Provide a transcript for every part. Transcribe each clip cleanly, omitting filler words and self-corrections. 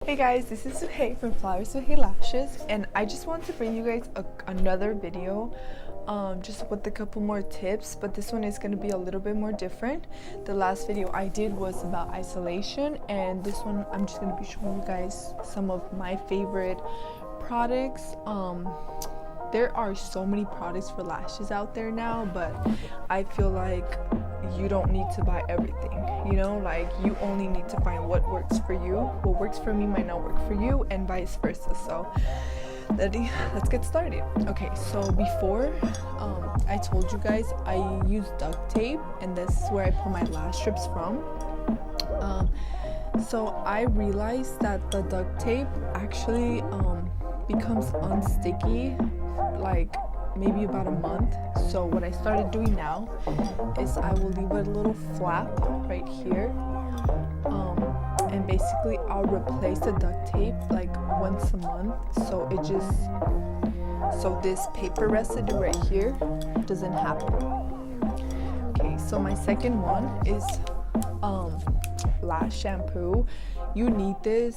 Hey guys, this is Suhei from Flowers with Hey Lashes, and I just want to bring you guys another video just with a couple more tips, but this one is going to be a little bit more different. The last video I did was about isolation, and this one I'm just going to be showing you guys some of my favorite products. There are so many products for lashes out there now, but I feel like you don't need to buy everything, you know, like you only need to find what works for you. What works for me might not work for you, and vice versa. So let's get started. Okay, so before I told you guys I use duct tape, and this is where I pull my lash strips from. So I realized that the duct tape actually becomes unsticky like maybe about a month. So what I started doing now is I will leave a little flap right here, and basically I'll replace the duct tape like once a month, so this paper residue right here doesn't happen. Okay, so my second one is lash shampoo. You need this.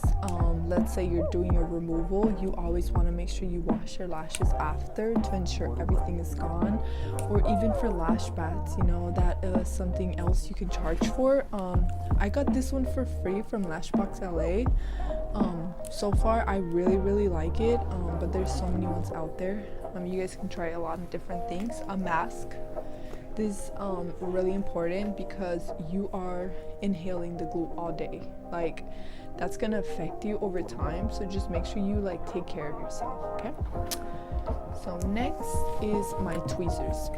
Let's say you're doing a removal, you always want to make sure you wash your lashes after to ensure everything is gone. Or even for lash bats, you know, that is something else you can charge for. I got this one for free from Lashbox LA. So far I really like it, but there's so many ones out there. You guys can try a lot of different things. A mask. This is really important because you are inhaling the glue all day. Like, that's gonna affect you over time, so just make sure you like take care of yourself. Okay, so next is my tweezers.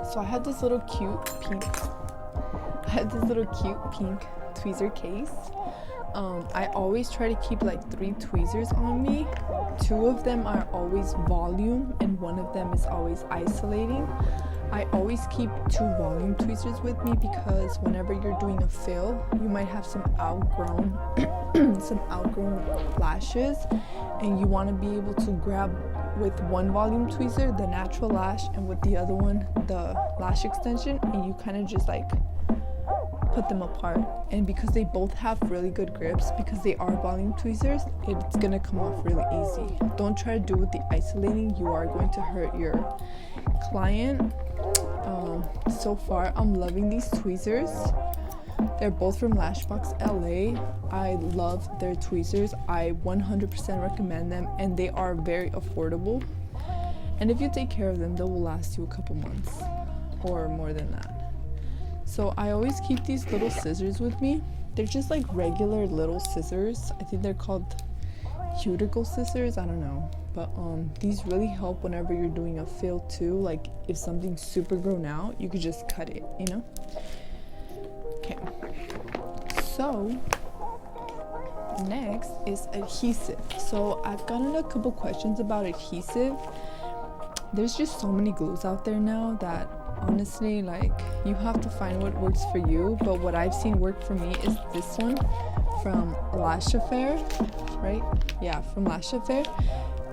So I have this little cute pink tweezer case. I always try to keep like 3 tweezers on me. 2 of them are always volume and 1 of them is always isolating. I always keep 2 volume tweezers with me because whenever you're doing a fill, you might have some outgrown lashes, and you want to be able to grab with 1 volume tweezer the natural lash, and with the other one the lash extension, and you kind of just like put them apart. And because they both have really good grips, because they are volume tweezers, it's gonna come off really easy. Don't try to do it with the isolating. You are going to hurt your client. So far I'm loving these tweezers. They're both from Lashbox LA. I love their tweezers. I 100% recommend them, and they are very affordable, and if you take care of them, they will last you a couple months or more than that. So I always keep these little scissors with me. They're just like regular little scissors. I think they're called cuticle scissors, I don't know, but these really help whenever you're doing a fill too. Like if something's super grown out, you could just cut it, you know. Okay, so next is adhesive. So I've gotten a couple questions about adhesive. There's just so many glues out there now that honestly, like, you have to find what works for you. But what I've seen work for me is this one from Lash Affair, right? Yeah, from Lash Affair.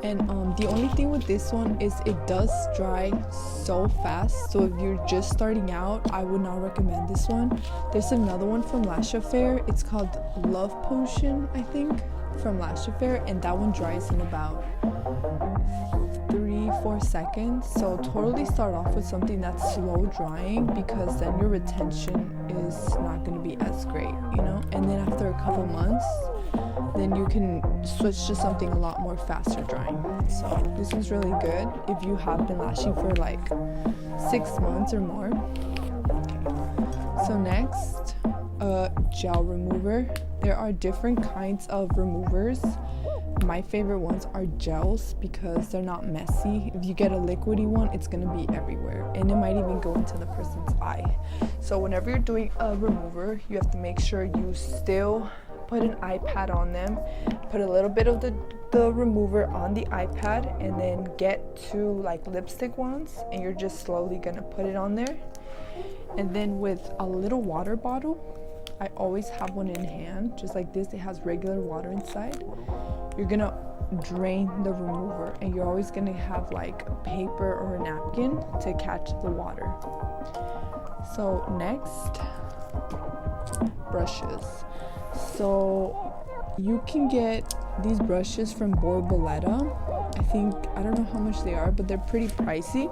And the only thing with this one is it does dry so fast, so if you're just starting out, I would not recommend this one. There's another one from Lash Affair. It's called Love Potion, I think, from Lash Affair, and that one dries in about 3-4 seconds. So totally start off with something that's slow drying, because then your retention is not going to be as great, you know. And then after a couple months, then you can switch to something a lot more faster drying. So this one's really good if you have been lashing for like 6 months or more. Okay. So next, gel remover. There are different kinds of removers. My favorite ones are gels because they're not messy. If you get a liquidy one, it's gonna be everywhere, and it might even go into the person's eye. So whenever you're doing a remover, you have to make sure you still put an iPad on them. Put a little bit of the remover on the iPad, and then get 2 like lipstick ones, and you're just slowly gonna put it on there. And then with a little water bottle, I always have one in hand, just like this. It has regular water inside. You're gonna drain the remover, and you're always gonna have like a paper or a napkin to catch the water. So next, brushes. So you can get these brushes from Borboleta. I don't know how much they are, but they're pretty pricey.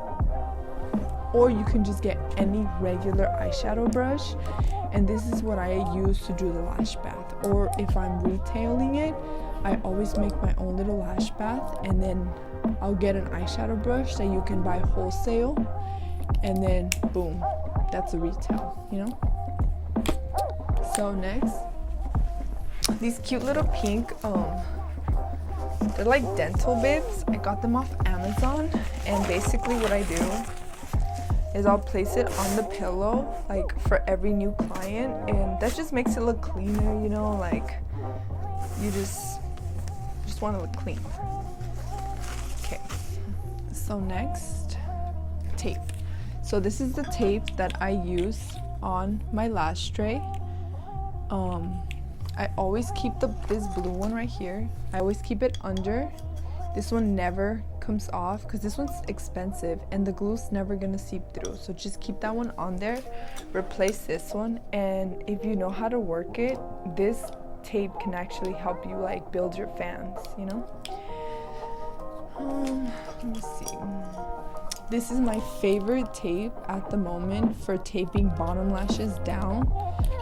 Or you can just get any regular eyeshadow brush, and this is what I use to do the lash bath. Or if I'm retailing it, I always make my own little lash bath, and then I'll get an eyeshadow brush that you can buy wholesale, and then boom, that's a retail, you know? So next, these cute little pink, they're like dental bibs. I got them off Amazon, and basically what I do is I'll place it on the pillow like for every new client, and that just makes it look cleaner, you know, like you just want to look clean. Okay, so next, tape. So this is the tape that I use on my lash tray. I always keep this blue one right here. I always keep it under. This one never comes off because this one's expensive and the glue's never gonna seep through. So just keep that one on there, replace this one, and if you know how to work it, this tape can actually help you like build your fans, you know? Let me see. This is my favorite tape at the moment for taping bottom lashes down,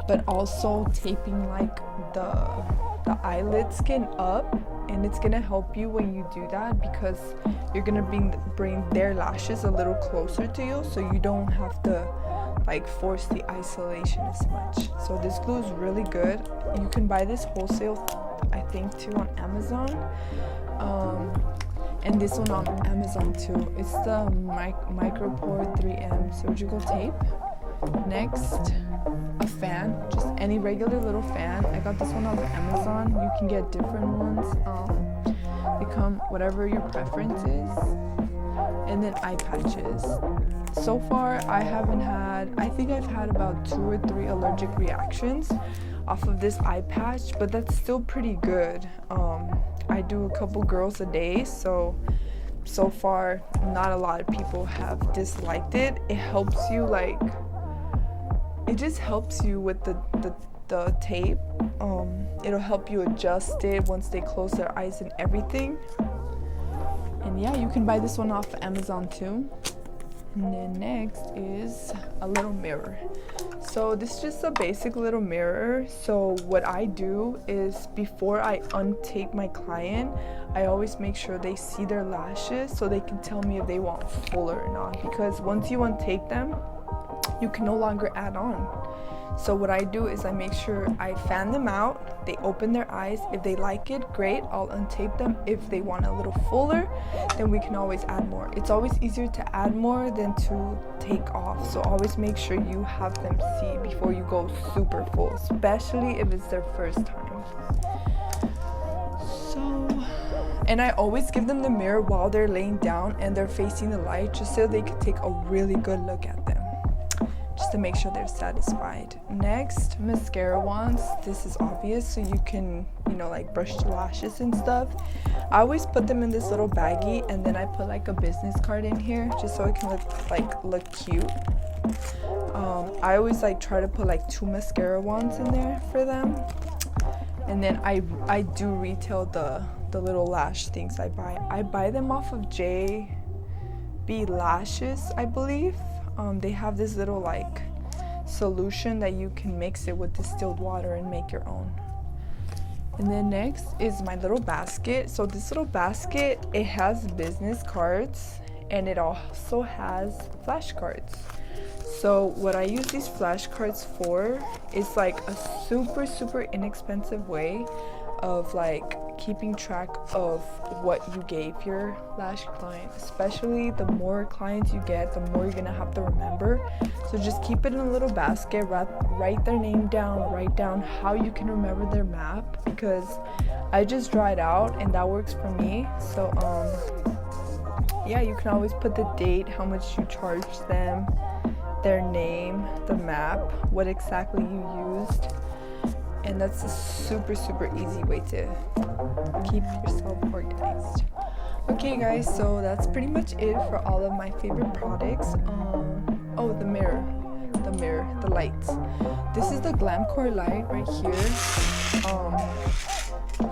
but also taping like the eyelid skin up, and it's gonna help you when you do that because you're gonna bring their lashes a little closer to you, so you don't have to like force the isolation as much. So this glue is really good. You can buy this wholesale, I think, too, on Amazon, and this one on Amazon too. It's the Micropore 3M surgical tape. Next, a fan, just any regular little fan. I got this one on Amazon. You can get different ones. They come whatever your preference is. And then eye patches. So far, I think I've had about 2 or 3 allergic reactions off of this eye patch, but that's still pretty good. I do a couple girls a day, so far not a lot of people have disliked it. It helps you it just helps you with the tape. It'll help you adjust it once they close their eyes and everything. And yeah, you can buy this one off Amazon too. And then next is a little mirror. So this is just a basic little mirror. So what I do is before I untape my client, I always make sure they see their lashes so they can tell me if they want fuller or not. Because once you untape them, you can no longer add on. So what I do is I make sure I fan them out, they open their eyes. If they like it, great, I'll untape them. If they want a little fuller, then we can always add more. It's always easier to add more than to take off. So always make sure you have them see before you go super full, especially if it's their first time. And I always give them the mirror while they're laying down and they're facing the light, just so they can take a really good look at them, just to make sure they're satisfied. Next, mascara wands. This is obvious, so you can, like brush the lashes and stuff. I always put them in this little baggie, and then I put like a business card in here just so it can look cute. I always try to put 2 mascara wands in there for them. And then I do retail the little lash things I buy. I buy them off of JB Lashes, I believe. They have this little solution that you can mix it with distilled water and make your own. And then next is my little basket. So this little basket, it has business cards and it also has flashcards. So what I use these flashcards for is a super inexpensive way of keeping track of what you gave your lash client. Especially the more clients you get, the more you're gonna have to remember. So just keep it in a little basket, write their name down, write down how you can remember their map, because I just draw it out and that works for me. So yeah, you can always put the date, how much you charged them, their name, the map, what exactly you used. And that's a super easy way to keep yourself organized. Okay guys, so that's pretty much it for all of my favorite products. Oh, the mirror, the lights. This is the Glamcore light right here.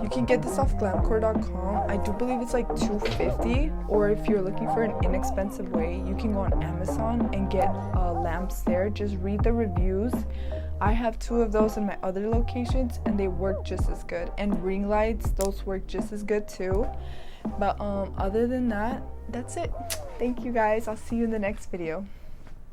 You can get this off glamcore.com. I do believe it's like $250, or if you're looking for an inexpensive way, you can go on Amazon and get lamps there. Just read the reviews. I have 2 of those in my other locations and they work just as good. And ring lights, those work just as good too. But other than that, that's it. Thank you guys. I'll see you in the next video.